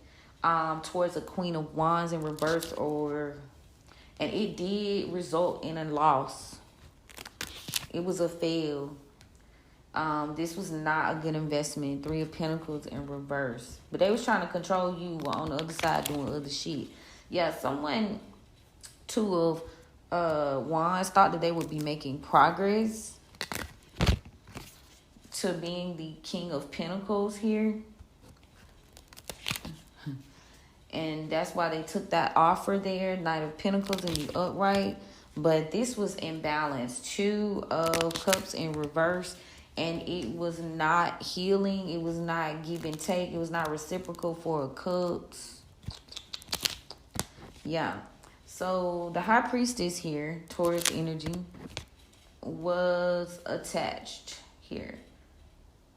towards a Queen of Wands in reverse, and it did result in a loss. It was a fail. This was not a good investment. 3 of Pentacles in reverse. But they was trying to control you while on the other side doing other shit. Yeah, someone, 2 of Wands, thought that they would be making progress to being the King of Pentacles here. And that's why they took that offer there. Knight of Pentacles in the upright. But this was imbalanced. 2 of Cups in reverse. And it was not healing. It was not give and take. It was not reciprocal for Cups. Yeah. So the High Priestess here, Taurus energy, was attached here.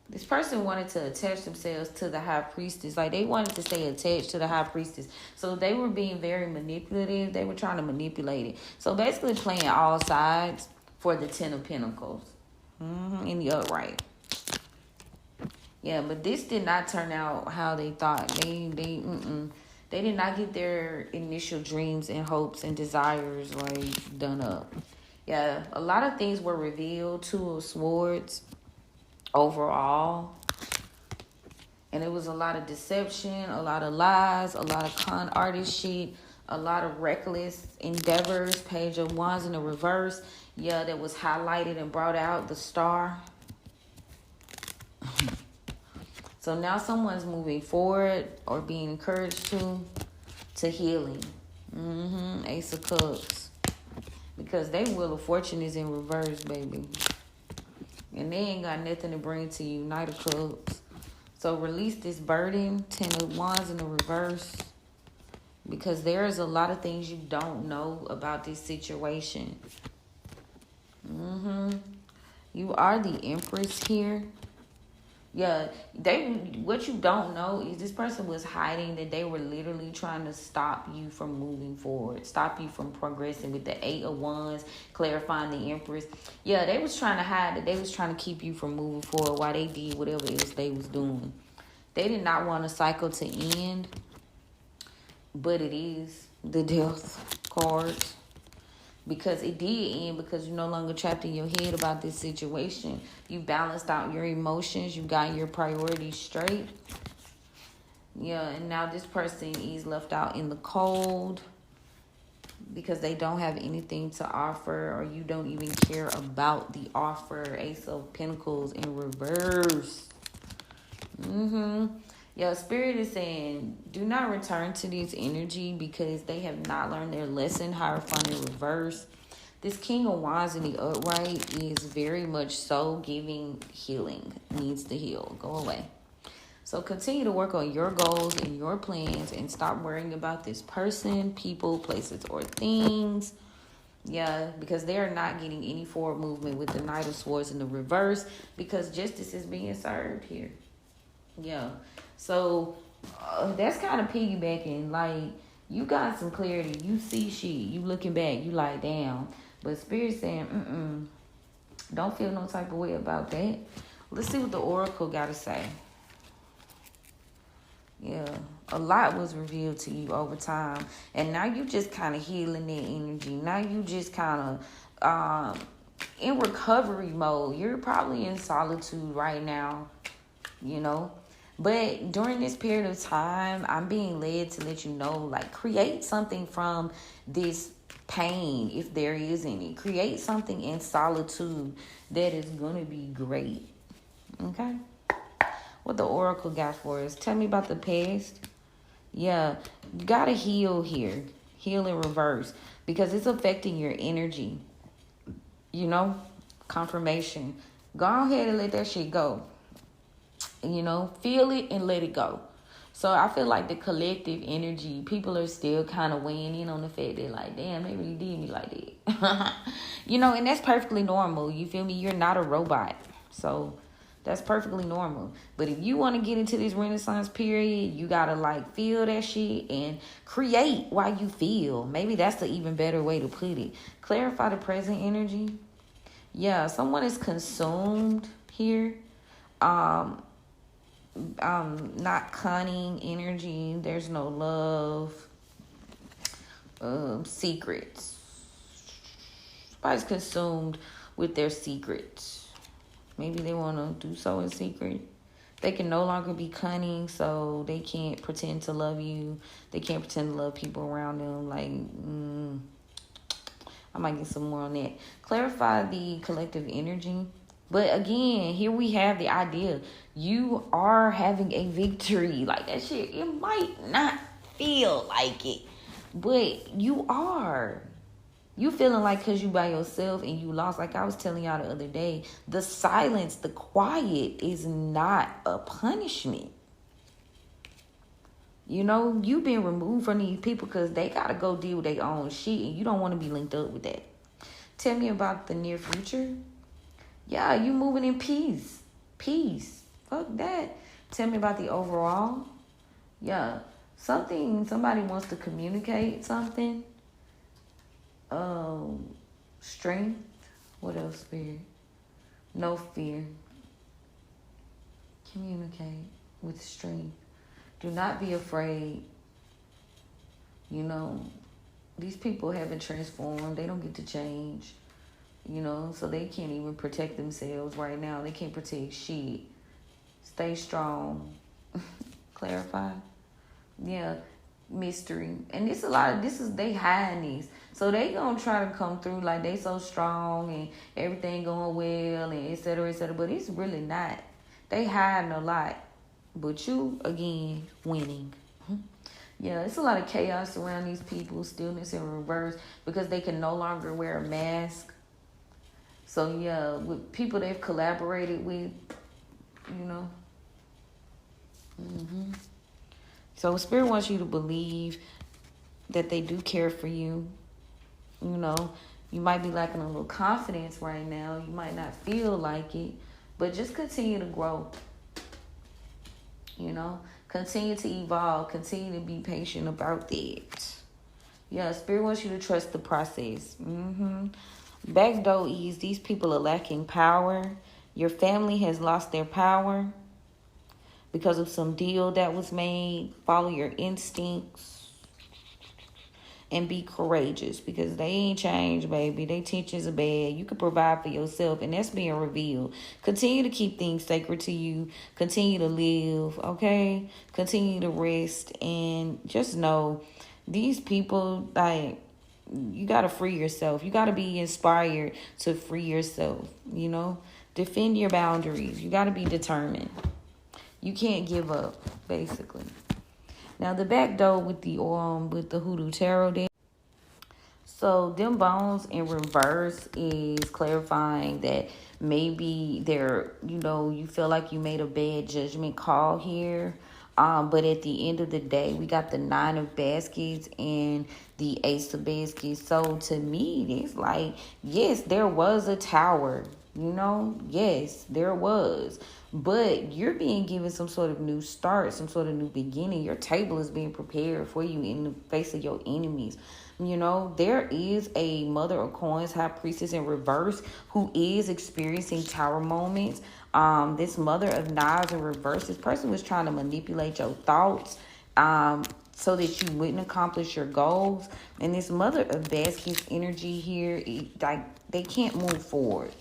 This person wanted to attach themselves to the High Priestess. Like, they wanted to stay attached to the High Priestess. So they were being very manipulative. They were trying to manipulate it. So basically playing all sides for the 10 of Pentacles. In the upright. Yeah, but this did not turn out how they thought. They did not get their initial dreams and hopes and desires like done up. Yeah, a lot of things were revealed. 2 of Swords overall. And it was a lot of deception, a lot of lies, a lot of con artist shit, a lot of reckless endeavors. Page of Wands in the reverse. Yeah, that was highlighted and brought out the Star. So now someone's moving forward or being encouraged to healing. Ace of Cups. Because their Wheel of Fortune is in reverse, baby. And they ain't got nothing to bring to you. Knight of Cups. So release this burden. 10 of Wands in the reverse. Because there is a lot of things you don't know about this situation. You are the Empress here. Yeah, what you don't know is this person was hiding that they were literally trying to stop you from moving forward, stop you from progressing with the 8 of Wands, clarifying the Empress. Yeah, they was trying to hide that. They was trying to keep you from moving forward while they did whatever else they was doing. They did not want a cycle to end, but it is the Death card. Because it did end, because you're no longer trapped in your head about this situation. You balanced out your emotions. You got your priorities straight. Yeah, and now this person is left out in the cold. because they don't have anything to offer, or you don't even care about the offer. Ace of Pentacles in reverse. Your spirit is saying, do not return to this energy because they have not learned their lesson. Hierophant in reverse. This King of Wands in the upright is very much so giving healing. Needs to heal. Go away. So continue to work on your goals and your plans and stop worrying about this person, people, places, or things. Yeah, because they are not getting any forward movement with the Knight of Swords in the reverse because justice is being served here. Yeah. So that's kind of piggybacking. Like, you got some clarity. You see shit. You looking back. You like, damn. But Spirit saying, don't feel no type of way about that. Let's see what the Oracle got to say. Yeah, a lot was revealed to you over time. And now you just kind of healing that energy. Now you just kind of in recovery mode. You're probably in solitude right now, you know. But during this period of time, I'm being led to let you know, like, create something from this pain, if there is any. Create something in solitude that is going to be great. Okay? What the Oracle got for us. Tell me about the past. Yeah, you got to heal here. Heal in reverse. Because it's affecting your energy. You know? Confirmation. Go ahead and let that shit go. You know? Feel it and let it go. So I feel like the collective energy, people are still kind of weighing in on the fact that, like, damn, they really did me like that. You know, and that's perfectly normal. You feel me? You're not a robot. So that's perfectly normal. But if you want to get into this Renaissance period, you got to, like, feel that shit and create while you feel. Maybe that's the even better way to put it. Clarify the present energy. Yeah, someone is consumed here. Not cunning energy. There's no love. Secrets. Somebody's consumed with their secrets. Maybe they want to do so in secret. They can no longer be cunning, so they can't pretend to love you. They can't pretend to love people around them. Like, I might get some more on that. Clarify the collective energy. But again, here we have the idea. You are having a victory. Like, that shit, it might not feel like it, but you are. You feeling like because you by yourself and you lost. Like I was telling y'all the other day, the silence, the quiet is not a punishment. You know, you've been removed from these people because they got to go deal with their own shit. And you don't want to be linked up with that. Tell me about the near future. Yeah, you moving in peace. Peace. Fuck that. Tell me about the overall. Yeah, somebody wants to communicate something. Strength. What else, Spirit? No fear. Communicate with strength. Do not be afraid. You know, these people haven't transformed. They don't get to change. You know, so they can't even protect themselves right now. They can't protect shit. Stay strong. Clarify. Yeah. Mystery. And they hiding these. So they gonna try to come through like they so strong and everything going well and et cetera, but it's really not. They hiding a lot. But you, again, winning. Yeah, it's a lot of chaos around these people. Stillness in reverse because they can no longer wear a mask. So yeah, with people they've collaborated with, you know. So Spirit wants you to believe that they do care for you. You know, you might be lacking a little confidence right now. You might not feel like it, but just continue to grow. You know, continue to evolve. Continue to be patient about that. Yeah, Spirit wants you to trust the process. Backdoor is these people are lacking power. Your family has lost their power because of some deal that was made. Follow your instincts and be courageous because they ain't changed, baby. They teachings are bad. You can provide for yourself, and that's being revealed. Continue to keep things sacred to you. Continue to live, okay? Continue to rest, and just know these people, like, you got to free yourself. You got to be inspired to free yourself, you know. Defend your boundaries. You got to be determined. You can't give up, basically. Now, the back door with the Hoodoo Tarot deck. So, them bones in reverse is clarifying that maybe you feel like you made a bad judgment call here. But at the end of the day, we got the 9 of baskets and the Ace of baskets. So to me, it's like, yes, there was a tower, yes, there was. But you're being given some sort of new start, some sort of new beginning. Your table is being prepared for you in the face of your enemies. There is a Mother of Coins, High Priestess in reverse, who is experiencing tower moments. This Mother of Knives in reverse, this person was trying to manipulate your thoughts so that you wouldn't accomplish your goals. And this Mother of Baskets energy here, they can't move forward.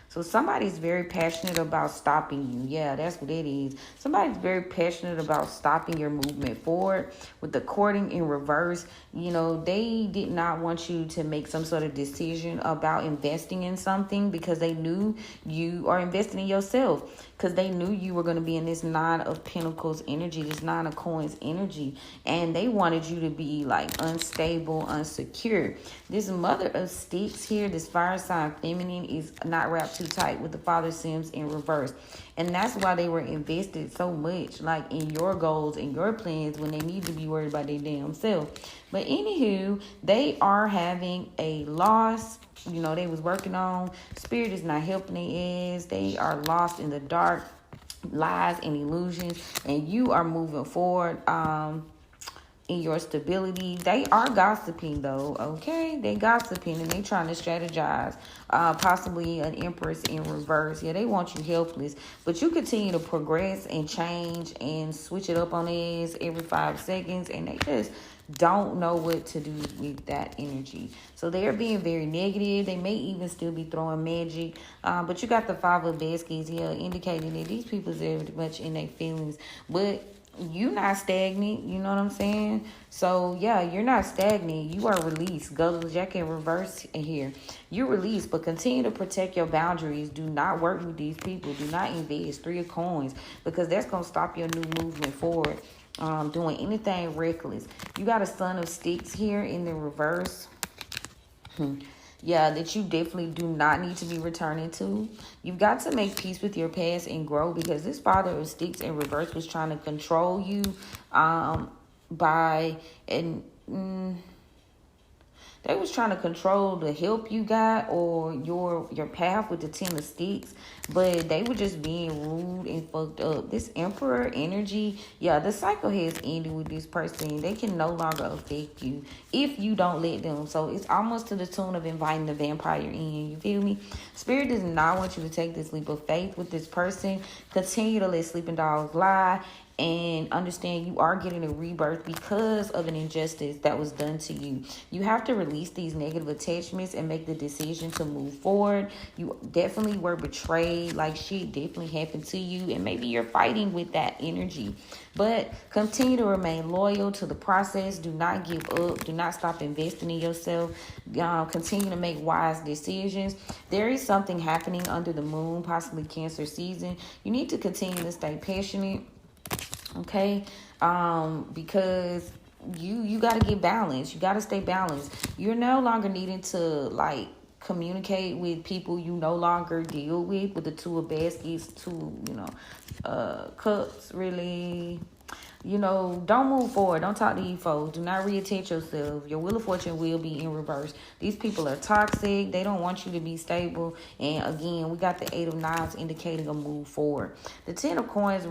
So somebody's very passionate about stopping you. Yeah, that's what it is. Somebody's very passionate about stopping your movement forward. With the courting in reverse, they did not want you to make some sort of decision about investing in something because they knew you are investing in yourself. Because they knew you were going to be in this 9 of Pentacles energy, this 9 of Coins energy. And they wanted you to be like unstable, unsecure. This Mother of Sticks here, this fire sign feminine, is not wrapped too tight with the Father Sims in reverse. And that's why they were invested so much like in your goals and your plans when they need to be worried about their damn self. But anywho, they are having a loss. They was working on. Spirit is not helping their ass. They are lost in the dark, lies and illusions. And you are moving forward in your stability. They are gossiping though, okay? They gossiping and they trying to strategize. Possibly an Empress in reverse. Yeah, they want you helpless. But you continue to progress and change and switch it up on theirs every 5 seconds. And they just don't know what to do with that energy. So they're being very negative. They may even still be throwing magic. But you got the 5 of baskets here indicating that these people are very much in their feelings. But you're not stagnant. You know what I'm saying? So, yeah, you're not stagnant. You are released. Go to Jack in reverse here. You're released, but continue to protect your boundaries. Do not work with these people. Do not invest 3 of Coins because that's going to stop your new movement forward. Doing anything reckless. You got a Son of Sticks here in the reverse. Yeah, that you definitely do not need to be returning to. You've got to make peace with your past and grow because this Father of Sticks in reverse was trying to control you they was trying to control the help you got or your path with the 10 of Sticks, but they were just being rude and fucked up. This Emperor energy, yeah, the cycle has ended with this person. They can no longer affect you if you don't let them. So it's almost to the tune of inviting the vampire in. You feel me? Spirit does not want you to take this leap of faith with this person. Continue to let sleeping dogs lie. And understand you are getting a rebirth because of an injustice that was done to you. You have to release these negative attachments and make the decision to move forward. You definitely were betrayed. Like shit definitely happened to you. And maybe you're fighting with that energy. But continue to remain loyal to the process. Do not give up. Do not stop investing in yourself. Continue to make wise decisions. There is something happening under the moon, possibly Cancer season. You need to continue to stay passionate. Okay, because you got to get balanced. You got to stay balanced. You're no longer needing to communicate with people you no longer deal with the 2 of baskets, 2 cups. Really, don't move forward. Don't talk to you folks. Do not reattach yourself. Your Wheel of Fortune will be in reverse. These people are toxic. They don't want you to be stable. And again, we got the 8 of Knives indicating a move forward. The 10 of Coins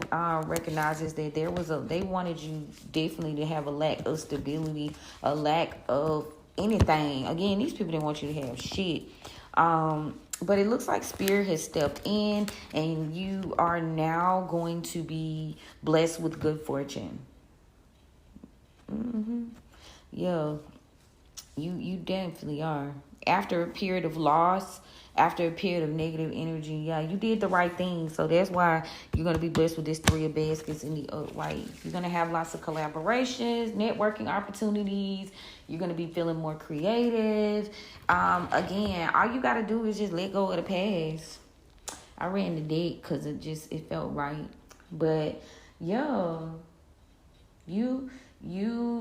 recognizes that they wanted you definitely to have a lack of stability, a lack of anything. Again, these people didn't want you to have shit. But it looks like Spirit has stepped in and you are now going to be blessed with good fortune. Yeah. You definitely are. After a period of loss, after a period of negative energy, yeah, you did the right thing. So that's why you're gonna be blessed with this Three of Baskets in the upright. You're gonna have lots of collaborations, networking opportunities. You're gonna be feeling more creative. Again, all you gotta do is just let go of the past. I ran the deck because it felt right. But yeah, you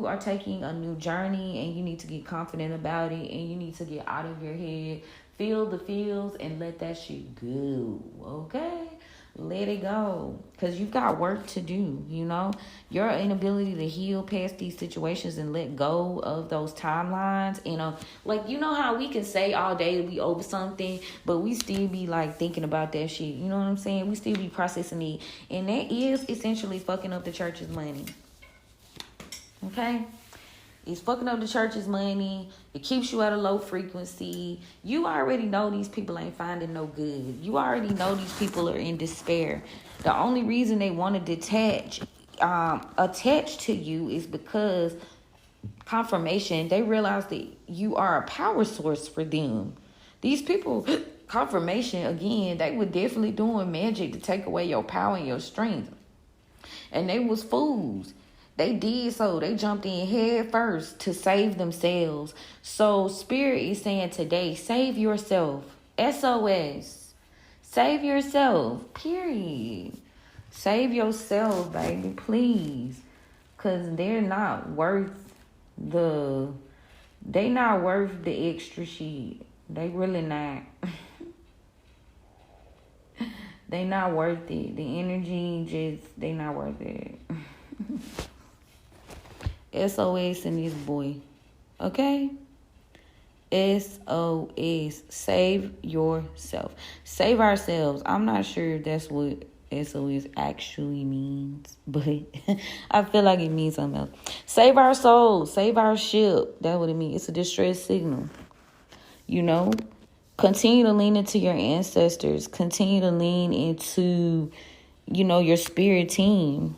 are taking a new journey, and you need to get confident about it, and you need to get out of your head, feel the feels, and let that shit go. Okay, let it go, because you've got work to do. Your inability to heal past these situations and let go of those timelines. How we can say all day we over something, but we still be like thinking about that shit. You know what I'm saying? We still be processing it, and that is essentially fucking up the church's money. Okay? It's fucking up the church's money. It keeps you at a low frequency. You already know these people ain't finding no good. You already know these people are in despair. The only reason they want to attach to you is because confirmation. They realize that you are a power source for them. These people, confirmation, again, they were definitely doing magic to take away your power and your strength. And they was fools. They did so. They jumped in head first to save themselves. So Spirit is saying today, save yourself. SOS. Save yourself. Period. Save yourself, baby. Please. Because they're not worth the extra shit. They really not. They not worth it. The energy they not worth it. SOS in this boy. Okay? SOS. Save yourself. Save ourselves. I'm not sure if that's what SOS actually means, but I feel like it means something else. Save our soul. Save our ship. That's what it means. It's a distress signal. Continue to lean into your ancestors. Continue to lean into, your spirit team.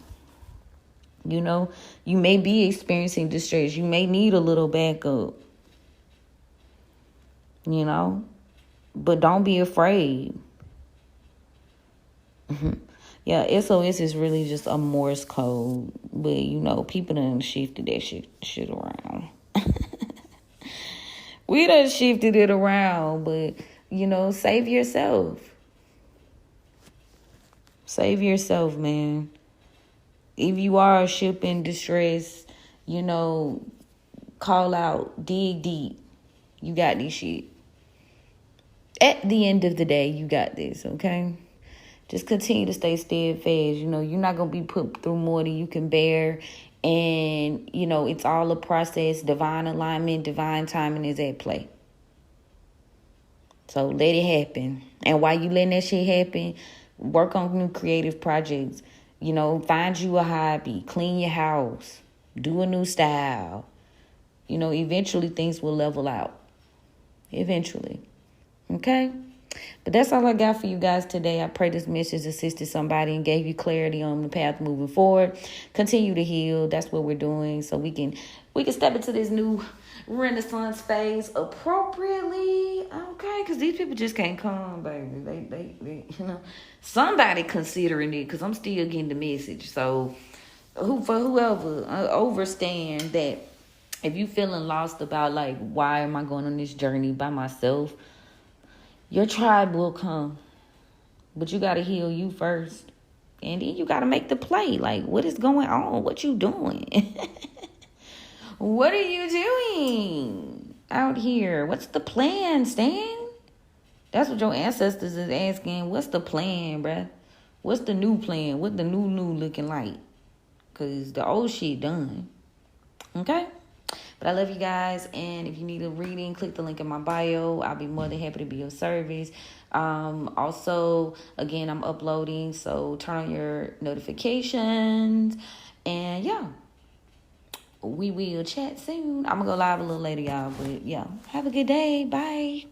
You may be experiencing distress. You may need a little backup. But don't be afraid. Yeah, SOS is really just a Morse code. But, people done shifted that shit around. We done shifted it around. But, save yourself. Save yourself, man. If you are a ship in distress, call out, dig deep. You got this shit. At the end of the day, you got this, okay? Just continue to stay steadfast. You're not going to be put through more than you can bear. And, it's all a process. Divine alignment, divine timing is at play. So let it happen. And while you letting that shit happen, work on new creative projects. Find you a hobby, clean your house, do a new style. Eventually things will level out. Eventually. Okay? But that's all I got for you guys today. I pray this message assisted somebody and gave you clarity on the path moving forward. Continue to heal. That's what we're doing. So we can step into this new Renaissance phase appropriately. Okay? Because these people just can't come, baby. They somebody considering it, because I'm still getting the message. So whoever understand that, if you feeling lost about like, why am I going on this journey by myself, your tribe will come. But you got to heal you first. And then you got to make the play. Like, what is going on? What you doing? What are you doing out here? What's the plan, Stan? That's what your ancestors is asking. What's the plan, bruh? What's the new plan? What the new looking like? Because the old shit done. Okay? But I love you guys. And if you need a reading, click the link in my bio. I'll be more than happy to be of service. Also, again, I'm uploading. So turn on your notifications. And yeah. We will chat soon. I'm going to go live a little later, y'all. But yeah. Have a good day. Bye.